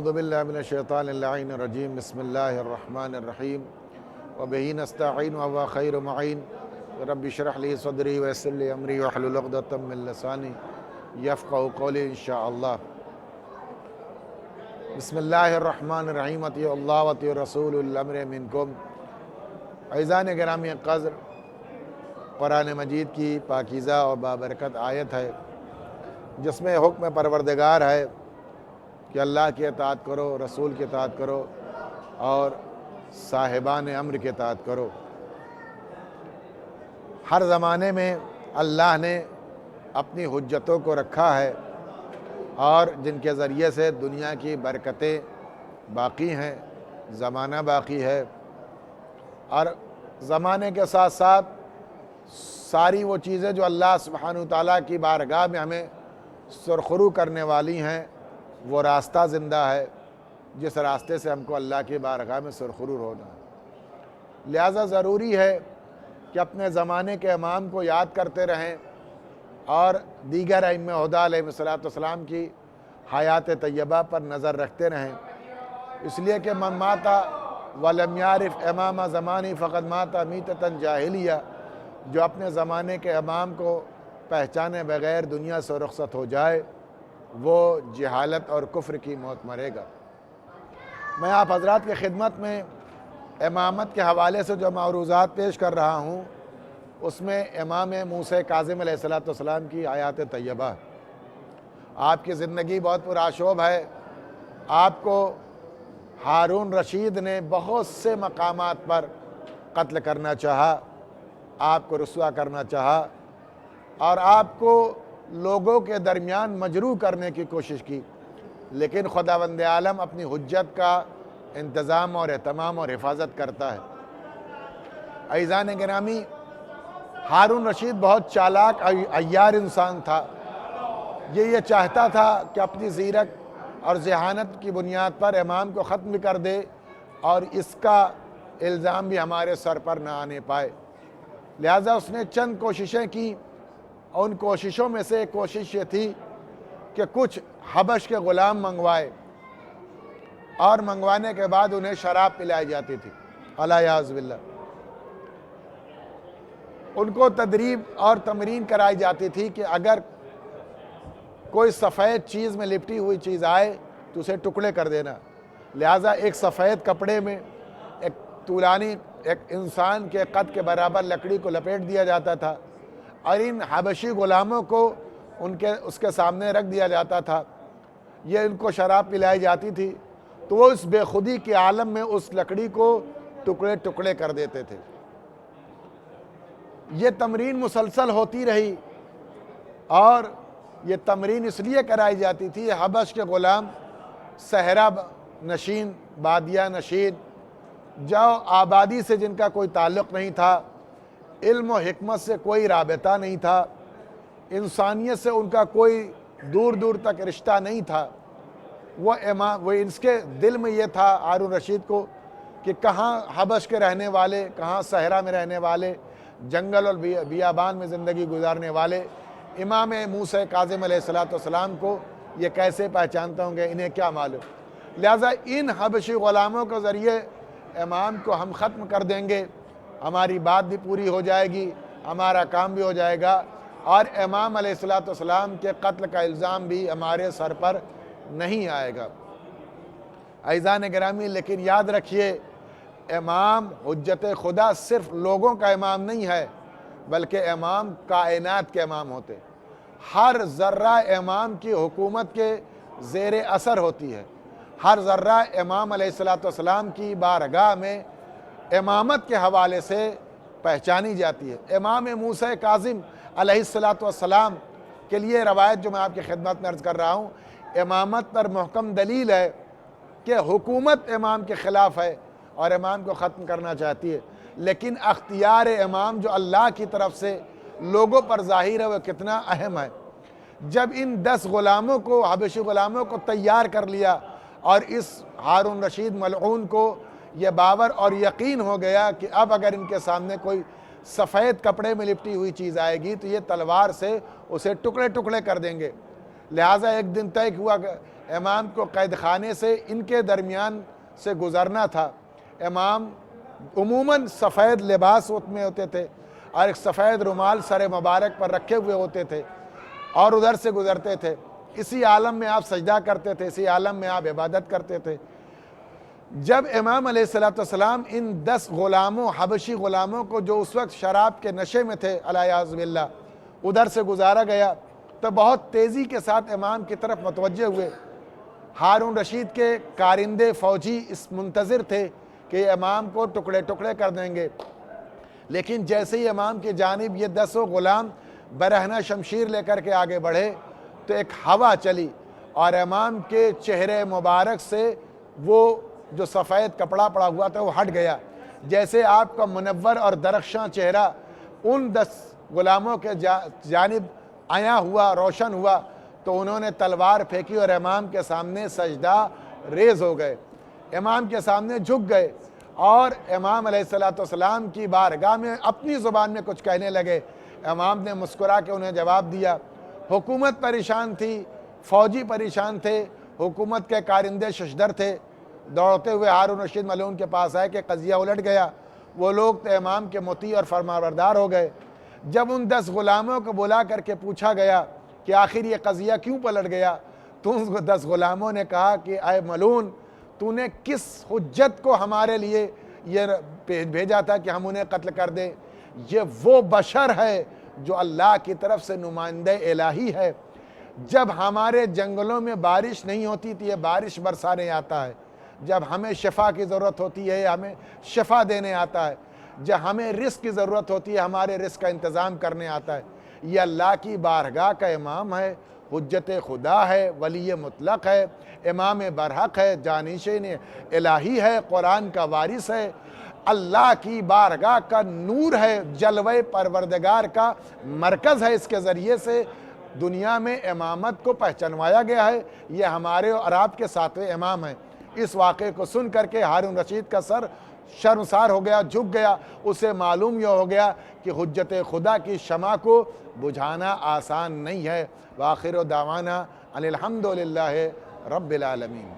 اعوذ باللہ من الشیطان اللعین الرجیم بسم اللہ الرحمن الرحیم وبہ نستعین وهو خیر معین رب اشرح لی صدری ویسر لی امری واحلل عقدۃ من لسانی یفقہوا قولی انشاءاللہ۔ بسم اللہ الرحمن الرحیم اطیعوا اللہ واطیعوا الرسول اولي الامر منکم۔ عزیزان گرامی قدر، قرآن مجید کی پاکیزہ اور بابرکت آیت ہے جس میں حکم پروردگار ہے کہ اللہ کی اطاعت کرو، رسول کی اطاعت کرو اور صاحبان امر کی اطاعت کرو۔ ہر زمانے میں اللہ نے اپنی حجتوں کو رکھا ہے اور جن کے ذریعے سے دنیا کی برکتیں باقی ہیں، زمانہ باقی ہے، اور زمانے کے ساتھ ساتھ ساری وہ چیزیں جو اللہ سبحانہ وتعالیٰ کی بارگاہ میں ہمیں سرخرو کرنے والی ہیں، وہ راستہ زندہ ہے جس راستے سے ہم کو اللہ کی بارگاہ میں سرخرو ہونا ہے۔ لہٰذا ضروری ہے کہ اپنے زمانے کے امام کو یاد کرتے رہیں اور دیگر ائمہ ہدیٰ علیہ السلام کی حیات طیبہ پر نظر رکھتے رہیں، اس لیے کہ من مات ولم یعرف امام زمانی فقد مات میتۃ جاہلیہ، جو اپنے زمانے کے امام کو پہچانے بغیر دنیا سے رخصت ہو جائے وہ جہالت اور کفر کی موت مرے گا۔ میں آپ حضرات کی خدمت میں امامت کے حوالے سے جو معروضات پیش کر رہا ہوں اس میں امام موسیٰ کاظم علیہ السلام کی حیات طیبہ۔ آپ کی زندگی بہت پرآشوب ہے۔ آپ کو ہارون رشید نے بہت سے مقامات پر قتل کرنا چاہا، آپ کو رسوا کرنا چاہا اور آپ کو لوگوں کے درمیان مجروح کرنے کی کوشش کی، لیکن خداوند عالم اپنی حجت کا انتظام اور اہتمام اور حفاظت کرتا ہے۔ عزیزان گرامی، ہارون رشید بہت چالاک عیار انسان تھا۔ یہ چاہتا تھا کہ اپنی زیرک اور ذہانت کی بنیاد پر امام کو ختم کر دے اور اس کا الزام بھی ہمارے سر پر نہ آنے پائے، لہٰذا اس نے چند کوششیں کی، اور ان کوششوں میں سے ایک کوشش یہ تھی کہ کچھ حبش کے غلام منگوائے اور منگوانے کے بعد انہیں شراب پلائی جاتی تھی، الیاذ باللہ۔ ان کو تدریب اور تمرین کرائی جاتی تھی کہ اگر کوئی سفید چیز میں لپٹی ہوئی چیز آئے تو اسے ٹکڑے کر دینا، لہٰذا ایک سفید کپڑے میں ایک طولانی ایک انسان کے قد کے برابر لکڑی کو لپیٹ دیا جاتا تھا اور ان حبشی غلاموں کو اس کے سامنے رکھ دیا جاتا تھا، یہ ان کو شراب پلائی جاتی تھی تو وہ اس بے خودی کے عالم میں اس لکڑی کو ٹکڑے ٹکڑے کر دیتے تھے۔ یہ تمرین مسلسل ہوتی رہی اور یہ تمرین اس لیے کرائی جاتی تھی، حبش کے غلام صحرا نشین، بادیہ نشین، جو آبادی سے جن کا کوئی تعلق نہیں تھا، علم و حکمت سے کوئی رابطہ نہیں تھا، انسانیت سے ان کا کوئی دور دور تک رشتہ نہیں تھا، وہ اس کے دل میں یہ تھا ہارون رشید کو کہ کہاں حبش کے رہنے والے، کہاں صحرا میں رہنے والے، جنگل اور بیابان میں زندگی گزارنے والے امام موسیٰ کاظم علیہ السلام کو یہ کیسے پہچانتے ہوں گے، انہیں کیا معلوم۔ لہٰذا ان حبشی غلاموں کے ذریعے امام کو ہم ختم کر دیں گے، ہماری بات بھی پوری ہو جائے گی، ہمارا کام بھی ہو جائے گا اور امام علیہ السلام کے قتل کا الزام بھی ہمارے سر پر نہیں آئے گا۔ عزیزان گرامی، لیکن یاد رکھیے امام حجت خدا صرف لوگوں کا امام نہیں ہے بلکہ امام کائنات کے امام ہوتے، ہر ذرہ امام کی حکومت کے زیر اثر ہوتی ہے، ہر ذرہ امام علیہ السلام کی بارگاہ میں امامت کے حوالے سے پہچانی جاتی ہے۔ امام موسیٰ کاظم علیہ السلام کے لیے روایت جو میں آپ کی خدمت میں عرض کر رہا ہوں، امامت پر محکم دلیل ہے کہ حکومت امام کے خلاف ہے اور امام کو ختم کرنا چاہتی ہے، لیکن اختیار امام جو اللہ کی طرف سے لوگوں پر ظاہر ہے وہ کتنا اہم ہے۔ جب ان 10 غلاموں کو، حبشی غلاموں کو تیار کر لیا اور اس ہارون رشید ملعون کو یہ باور اور یقین ہو گیا کہ اب اگر ان کے سامنے کوئی سفید کپڑے میں لپٹی ہوئی چیز آئے گی تو یہ تلوار سے اسے ٹکڑے ٹکڑے کر دیں گے، لہٰذا ایک دن طے ہوا کہ امام کو قید خانے سے ان کے درمیان سے گزرنا تھا۔ امام عموماً سفید لباس میں ہوتے تھے اور ایک سفید رومال سر مبارک پر رکھے ہوئے ہوتے تھے اور ادھر سے گزرتے تھے۔ اسی عالم میں آپ سجدہ کرتے تھے، اسی عالم میں آپ عبادت کرتے تھے۔ جب امام علیہ السلام ان 10 غلاموں، حبشی غلاموں کو جو اس وقت شراب کے نشے میں تھے الیاذ باللہ، ادھر سے گزارا گیا تو بہت تیزی کے ساتھ امام کی طرف متوجہ ہوئے۔ ہارون رشید کے کارندے فوجی اس منتظر تھے کہ امام کو ٹکڑے ٹکڑے کر دیں گے، لیکن جیسے ہی امام کی جانب یہ 10 غلام برہنہ شمشیر لے کر کے آگے بڑھے تو ایک ہوا چلی اور امام کے چہرے مبارک سے وہ جو سفید کپڑا پڑا ہوا تھا وہ ہٹ گیا۔ جیسے آپ کا منور اور درخشاں چہرہ ان 10 غلاموں کے جانب آیا ہوا، روشن ہوا، تو انہوں نے تلوار پھینکی اور امام کے سامنے سجدہ ریز ہو گئے، امام کے سامنے جھک گئے اور امام علیہ السلام کی بارگاہ میں اپنی زبان میں کچھ کہنے لگے۔ امام نے مسکرا کے انہیں جواب دیا۔ حکومت پریشان تھی، فوجی پریشان تھے، حکومت کے کارندے ششدر تھے، دوڑتے ہوئے ہارون رشید ملعون کے پاس آئے کہ قضیہ الٹ گیا۔ وہ لوگ تو امام کے مطیع اور فرمانبردار ہو گئے۔ جب ان 10 غلاموں کو بلا کر کے پوچھا گیا کہ آخر یہ قضیہ کیوں پلٹ گیا، تو ان 10 غلاموں نے کہا کہ اے ملعون، تو نے کس حجت کو ہمارے لیے یہ بھیجا تھا کہ ہم انہیں قتل کر دیں؟ یہ وہ بشر ہے جو اللہ کی طرف سے نمائندہ الہی ہے۔ جب ہمارے جنگلوں میں بارش نہیں ہوتی تو یہ بارش برسانے آتا ہے، جب ہمیں شفا کی ضرورت ہوتی ہے ہمیں شفا دینے آتا ہے، جب ہمیں رزق کی ضرورت ہوتی ہے ہمارے رزق کا انتظام کرنے آتا ہے۔ یہ اللہ کی بارگاہ کا امام ہے، حجت خدا ہے، ولی مطلق ہے، امام برحق ہے، جانشین الہی ہے، قرآن کا وارث ہے، اللہ کی بارگاہ کا نور ہے، جلوہ پروردگار کا مرکز ہے۔ اس کے ذریعے سے دنیا میں امامت کو پہچانوایا گیا ہے۔ یہ ہمارے اور آپ کے 7ویں امام ہیں۔ اس واقعے کو سن کر کے ہارون رشید کا سر شرمسار ہو گیا، جھک گیا۔ اسے معلوم یہ ہو گیا کہ حجت خدا کی شمع کو بجھانا آسان نہیں ہے۔ وآخر دعوانا ان الحمد للہ رب العالمین۔